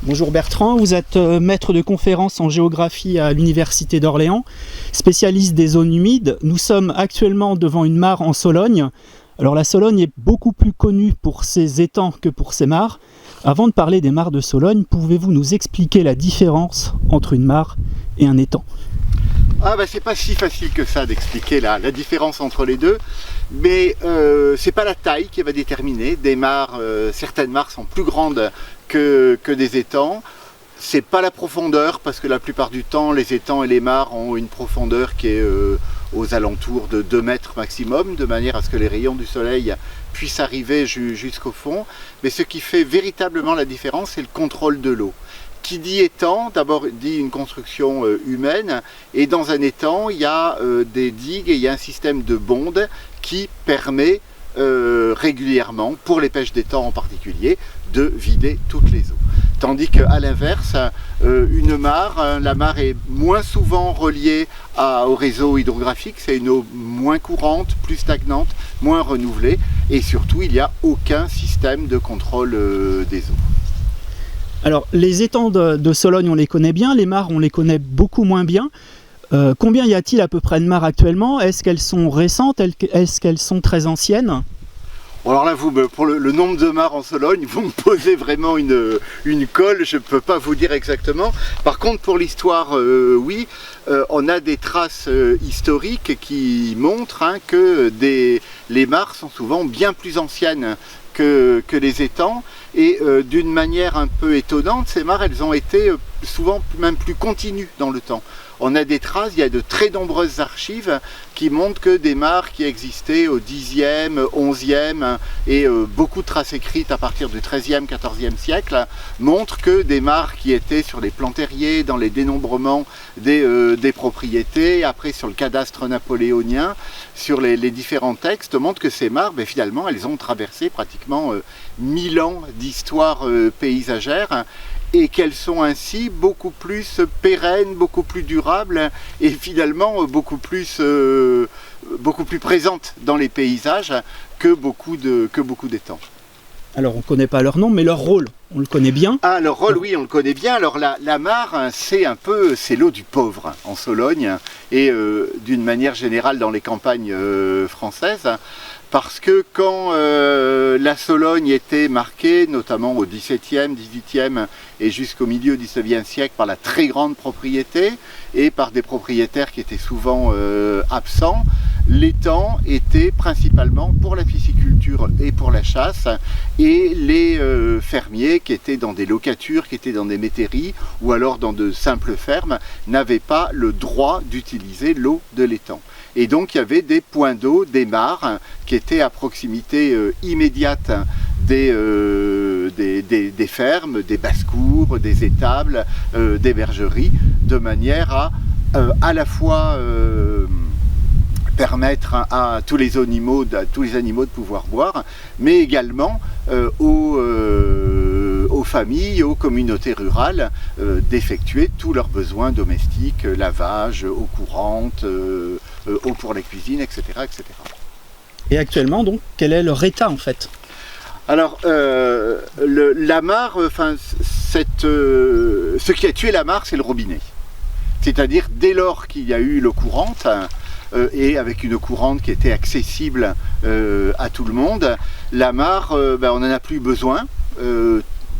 Bonjour Bertrand, vous êtes maître de conférence en géographie à l'Université d'Orléans, spécialiste des zones humides. Nous sommes actuellement devant une mare en Sologne. Alors la Sologne est beaucoup plus connue pour ses étangs que pour ses mares. Avant de parler des mares de Sologne, pouvez-vous nous expliquer la différence entre une mare et un étang ? C'est pas si facile que ça d'expliquer la différence entre les deux, mais c'est pas la taille qui va déterminer. Des mares, certaines mares sont plus grandes que des étangs. C'est pas la profondeur, parce que la plupart du temps les étangs et les mares ont une profondeur qui est aux alentours de 2 mètres maximum, de manière à ce que les rayons du soleil puissent arriver jusqu'au fond. Mais ce qui fait véritablement la différence, c'est le contrôle de l'eau. Qui dit étang, d'abord dit une construction humaine, et dans un étang, il y a des digues et il y a un système de bonde qui permet régulièrement, pour les pêches d'étang en particulier, de vider toutes les eaux. Tandis qu'à l'inverse, une mare, la mare est moins souvent reliée au réseau hydrographique, c'est une eau moins courante, plus stagnante, moins renouvelée, et surtout il n'y a aucun système de contrôle des eaux. Alors, les étangs de Sologne, on les connaît bien, les mares, on les connaît beaucoup moins bien. Combien y a-t-il à peu près de mares actuellement ? Est-ce qu'elles sont récentes ? Est-ce qu'elles sont très anciennes ? Alors là, pour le nombre de mares en Sologne, vous me posez vraiment une colle, je ne peux pas vous dire exactement. Par contre, pour l'histoire, oui, on a des traces historiques qui montrent que les mares sont souvent bien plus anciennes que les étangs, et d'une manière un peu étonnante, ces mares, elles ont été souvent même plus continues dans le temps. On a des traces, il y a de très nombreuses archives qui montrent que des mares qui existaient au 10e, 11e et beaucoup de traces écrites à partir du 13e, 14e siècle montrent que des mares qui étaient sur les plans terriers, dans les dénombrements des propriétés, après sur le cadastre napoléonien, sur les différents textes, montrent que ces mares, finalement, elles ont traversé pratiquement 1000 ans d'histoire paysagère, et qu'elles sont ainsi beaucoup plus pérennes, beaucoup plus durables et finalement beaucoup plus présentes dans les paysages que beaucoup d'étangs. Alors on ne connaît pas leur nom, mais leur rôle, on le connaît bien. Ah, leur rôle, oui, on le connaît bien. Alors la mare, c'est l'eau du pauvre en Sologne et d'une manière générale dans les campagnes françaises. Parce que quand la Sologne était marquée, notamment au XVIIe, XVIIIe et jusqu'au milieu du XIXe siècle, par la très grande propriété et par des propriétaires qui étaient souvent absents, l'étang était principalement pour la pisciculture et pour la chasse, et les fermiers qui étaient dans des locatures, qui étaient dans des métairies ou alors dans de simples fermes, n'avaient pas le droit d'utiliser l'eau de l'étang. Et donc il y avait des points d'eau, des mares, qui étaient à proximité immédiate des fermes, des basses-cours, des étables, des bergeries, de manière à la fois permettre à tous les animaux de pouvoir boire, mais également aux familles, aux communautés rurales d'effectuer tous leurs besoins domestiques, lavage, eau courante, eau pour la cuisine, etc., etc. Et actuellement, donc, quel est leur état en fait ? Alors, la mare, ce qui a tué la mare, c'est le robinet. C'est-à-dire, dès lors qu'il y a eu l'eau courante, et avec une eau courante qui était accessible à tout le monde, la mare, on n'en a plus besoin.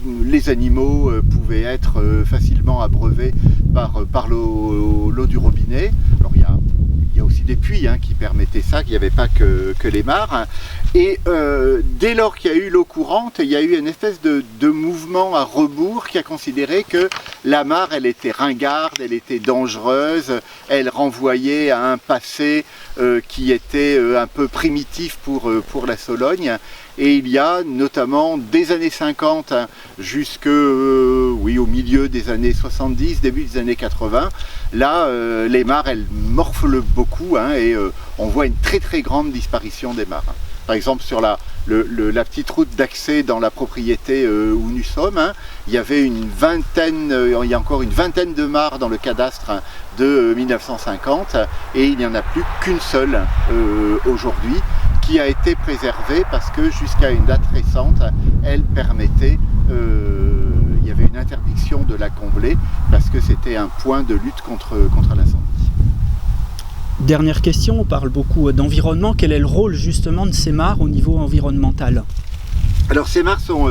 Les animaux pouvaient être facilement abreuvés par l'eau du robinet. Alors il y a aussi des puits qui permettaient ça, qu'il n'y avait pas que les mares. Et dès lors qu'il y a eu l'eau courante, il y a eu une espèce de mouvement à rebours qui a considéré que la mare, elle était ringarde, elle était dangereuse, elle renvoyait à un passé qui était un peu primitif pour la Sologne. Et il y a notamment des années 50 au milieu des années 70, début des années 80, là les mares elles morflent beaucoup et on voit une très très grande disparition des mares. Par exemple sur la petite route d'accès dans la propriété où nous sommes, il y avait il y a encore une vingtaine de mares dans le cadastre de 1950 et il n'y en a plus qu'une seule aujourd'hui, qui a été préservée parce que jusqu'à une date récente, elle permettait, il il y avait une interdiction de la combler parce que c'était un point de lutte contre l'incendie. Dernière question, on parle beaucoup d'environnement. Quel est le rôle justement de ces mares au niveau environnemental? Alors ces mares sont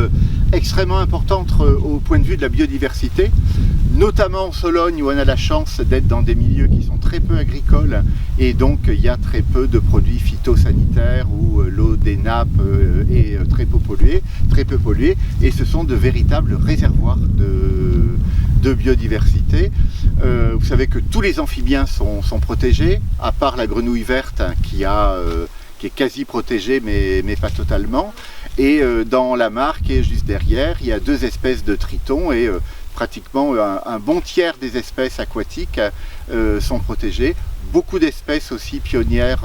extrêmement importantes au point de vue de la biodiversité, notamment en Sologne où on a la chance d'être dans des milieux qui sont très peu agricoles et donc il y a très peu de produits phytosanitaires où l'eau des nappes est très peu polluée et ce sont de véritables réservoirs de biodiversité. Vous savez que tous les amphibiens sont protégés, à part la grenouille verte qui est quasi protégée mais pas totalement. Et dans la mare qui est juste derrière, il y a 2 espèces de tritons et pratiquement un bon tiers des espèces aquatiques sont protégées. Beaucoup d'espèces aussi pionnières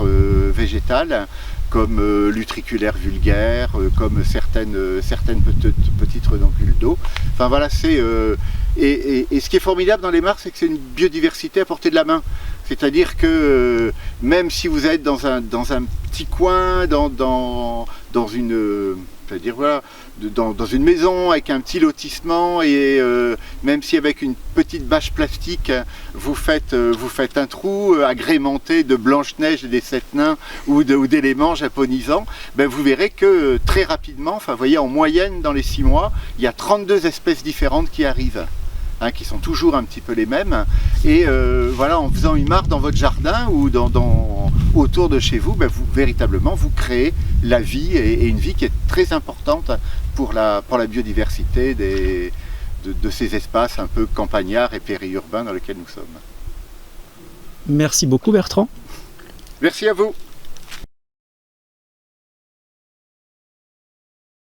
végétales, comme l'utriculaire vulgaire, comme certaines petites renoncules d'eau. Enfin voilà, et ce qui est formidable dans les mares, c'est que c'est une biodiversité à portée de la main. C'est-à-dire que même si vous êtes dans un petit coin, dans une maison avec un petit lotissement et même si avec une petite bâche plastique vous faites un trou agrémenté de Blanche-Neige et des 7 nains ou d'éléments japonisants, ben vous verrez que très rapidement, enfin vous voyez en moyenne dans les 6 mois, il y a 32 espèces différentes qui arrivent. Qui sont toujours un petit peu les mêmes, et voilà, en faisant une mare dans votre jardin ou autour de chez vous, ben véritablement vous créez la vie et une vie qui est très importante pour la biodiversité de ces espaces un peu campagnards et périurbains dans lesquels nous sommes. Merci beaucoup Bertrand. Merci à vous.